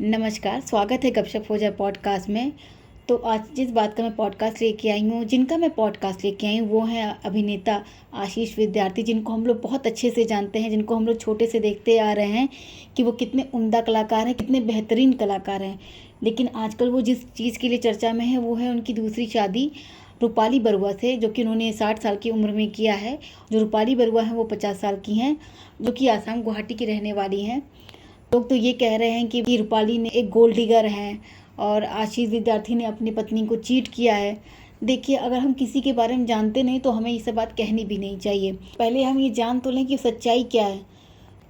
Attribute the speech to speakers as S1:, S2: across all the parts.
S1: नमस्कार, स्वागत है गपशप हो जाए पॉडकास्ट में। तो आज जिस बात का मैं पॉडकास्ट लेके आई हूँ, जिनका मैं पॉडकास्ट लेके आई हूँ, वो हैं अभिनेता आशीष विद्यार्थी, जिनको हम लोग बहुत अच्छे से जानते हैं, जिनको हम लोग छोटे से देखते आ रहे हैं कि वो कितने उम्दा कलाकार हैं, कितने बेहतरीन कलाकार हैं। लेकिन आजकल वो जिस चीज़ के लिए चर्चा में है वो है उनकी दूसरी शादी रूपाली बरुआ से, जो कि उन्होंने 60 साल की उम्र में किया है। जो रूपाली बरुआ हैं वो 50 साल की हैं, जो कि आसाम गुवाहाटी की रहने वाली हैं। लोग तो ये कह रहे हैं कि रूपाली ने एक गोल्ड डिगर हैं और आशीष विद्यार्थी ने अपनी पत्नी को चीट किया है। देखिए, अगर हम किसी के बारे में जानते नहीं तो हमें ये सब बात कहनी भी नहीं चाहिए। पहले हम ये जान तो लें कि सच्चाई क्या है।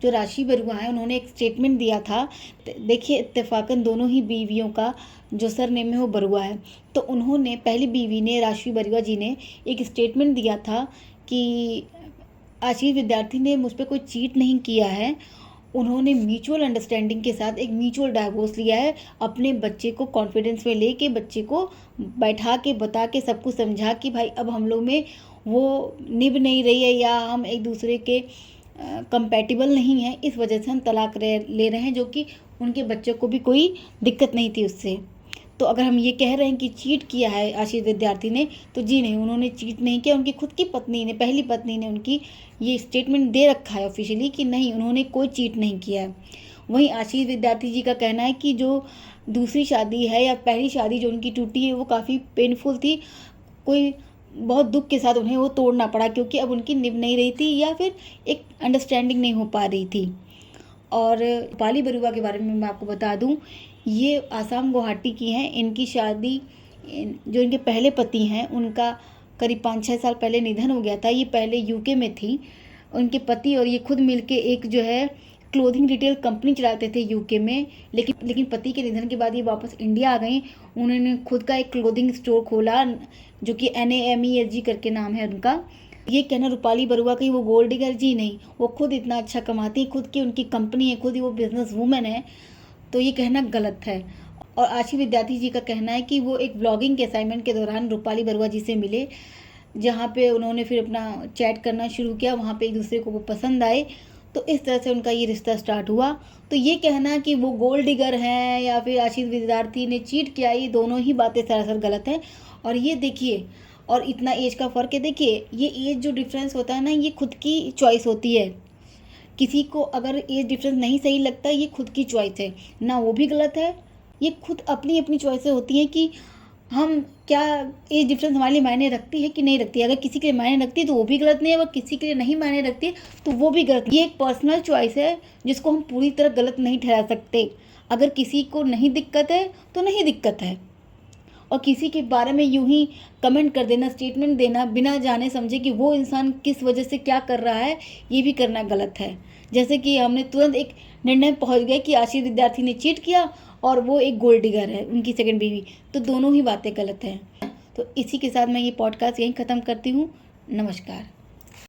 S1: जो राशि बरुआ है, उन्होंने एक स्टेटमेंट दिया था। देखिए, इत्तेफाकन दोनों ही बीवियों का जो सरनेम है वो बरुआ है। तो उन्होंने, पहली बीवी ने, राशि बरुआ जी ने एक स्टेटमेंट दिया था कि आशीष विद्यार्थी ने मुझ पर कोई चीट नहीं किया है। उन्होंने म्यूचुअल अंडरस्टैंडिंग के साथ एक म्यूचुअल डाइवोर्स लिया है। अपने बच्चे को कॉन्फिडेंस में लेके, बच्चे को बैठा के, बता के, सब कुछ समझा कि भाई अब हम लोग में वो निभ नहीं रही है या हम एक दूसरे के कंपैटिबल नहीं है, इस वजह से हम तलाक ले रहे हैं, जो कि उनके बच्चों को भी कोई दिक्कत नहीं थी उससे। तो अगर हम ये कह रहे हैं कि चीट किया है आशीष विद्यार्थी ने, तो जी नहीं, उन्होंने चीट नहीं किया। उनकी खुद की पत्नी ने, पहली पत्नी ने उनकी ये स्टेटमेंट दे रखा है ऑफिशियली कि नहीं, उन्होंने कोई चीट नहीं किया है। वहीं आशीष विद्यार्थी जी का कहना है कि जो दूसरी शादी है या पहली शादी जो उनकी टूटी है वो काफ़ी पेनफुल थी। कोई बहुत दुख के साथ उन्हें वो तोड़ना पड़ा, क्योंकि अब उनकी निभ नहीं रही थी या फिर एक अंडरस्टैंडिंग नहीं हो पा रही थी। और रूपाली बरुआ के बारे में मैं आपको बता दूं, ये आसाम गुवाहाटी की हैं। इनकी शादी, जो इनके पहले पति हैं, उनका करीब 5-6 साल पहले निधन हो गया था। ये पहले यूके में थी। उनके पति और ये खुद मिलके एक जो है क्लोथिंग रिटेल कंपनी चलाते थे यूके में। लेकिन पति के निधन के बाद ये वापस इंडिया आ गई। उन्होंने खुद का एक क्लोथिंग स्टोर खोला, जो कि NAMESG करके नाम है उनका। ये कहना रूपाली बरुआ की वो गोल्ड डिगर जी नहीं, वो खुद इतना अच्छा कमाती, खुद की उनकी कंपनी है, खुद ही वो बिजनेस वूमेन है, तो ये कहना गलत है। और आशीष विद्यार्थी जी का कहना है कि वो एक ब्लॉगिंग के असाइनमेंट के दौरान रूपाली बरुआ जी से मिले, जहाँ पे उन्होंने फिर अपना चैट करना शुरू किया। वहाँ पे एक दूसरे को वो पसंद आए, तो इस तरह से उनका ये रिश्ता स्टार्ट हुआ। तो ये कहना कि वो गोल्ड डिगर हैं या फिर आशीष विद्यार्थी ने चीट किया, ये दोनों ही बातें सरासर गलत हैं। और ये देखिए, और इतना एज का फ़र्क है। देखिए, ये एज जो डिफरेंस होता है ना, ये खुद की चॉइस होती है। किसी को अगर एज डिफरेंस नहीं सही लगता, ये खुद की चॉइस है ना, वो भी गलत है। ये खुद अपनी अपनी चॉइसें होती हैं कि हम क्या, एज डिफरेंस हमारे लिए मायने रखती है कि नहीं रखती है। अगर किसी के लिए मायने रखती है तो वो भी गलत नहीं है, अगर किसी के लिए नहीं मायने रखती है तो वो भी गलत। ये एक पर्सनल चॉइस है जिसको हम पूरी तरह गलत नहीं ठहरा सकते। अगर किसी को नहीं दिक्कत है तो नहीं दिक्कत है। और किसी के बारे में यूं ही कमेंट कर देना, स्टेटमेंट देना, बिना जाने समझे कि वो इंसान किस वजह से क्या कर रहा है, ये भी करना गलत है। जैसे कि हमने तुरंत एक निर्णय पहुंच गए कि आशीष विद्यार्थी ने चीट किया और वो एक गोल्ड डिगर है, उनकी सेकंड बीवी, तो दोनों ही बातें गलत हैं। तो इसी के साथ मैं ये पॉडकास्ट यहीं ख़त्म करती हूँ। नमस्कार।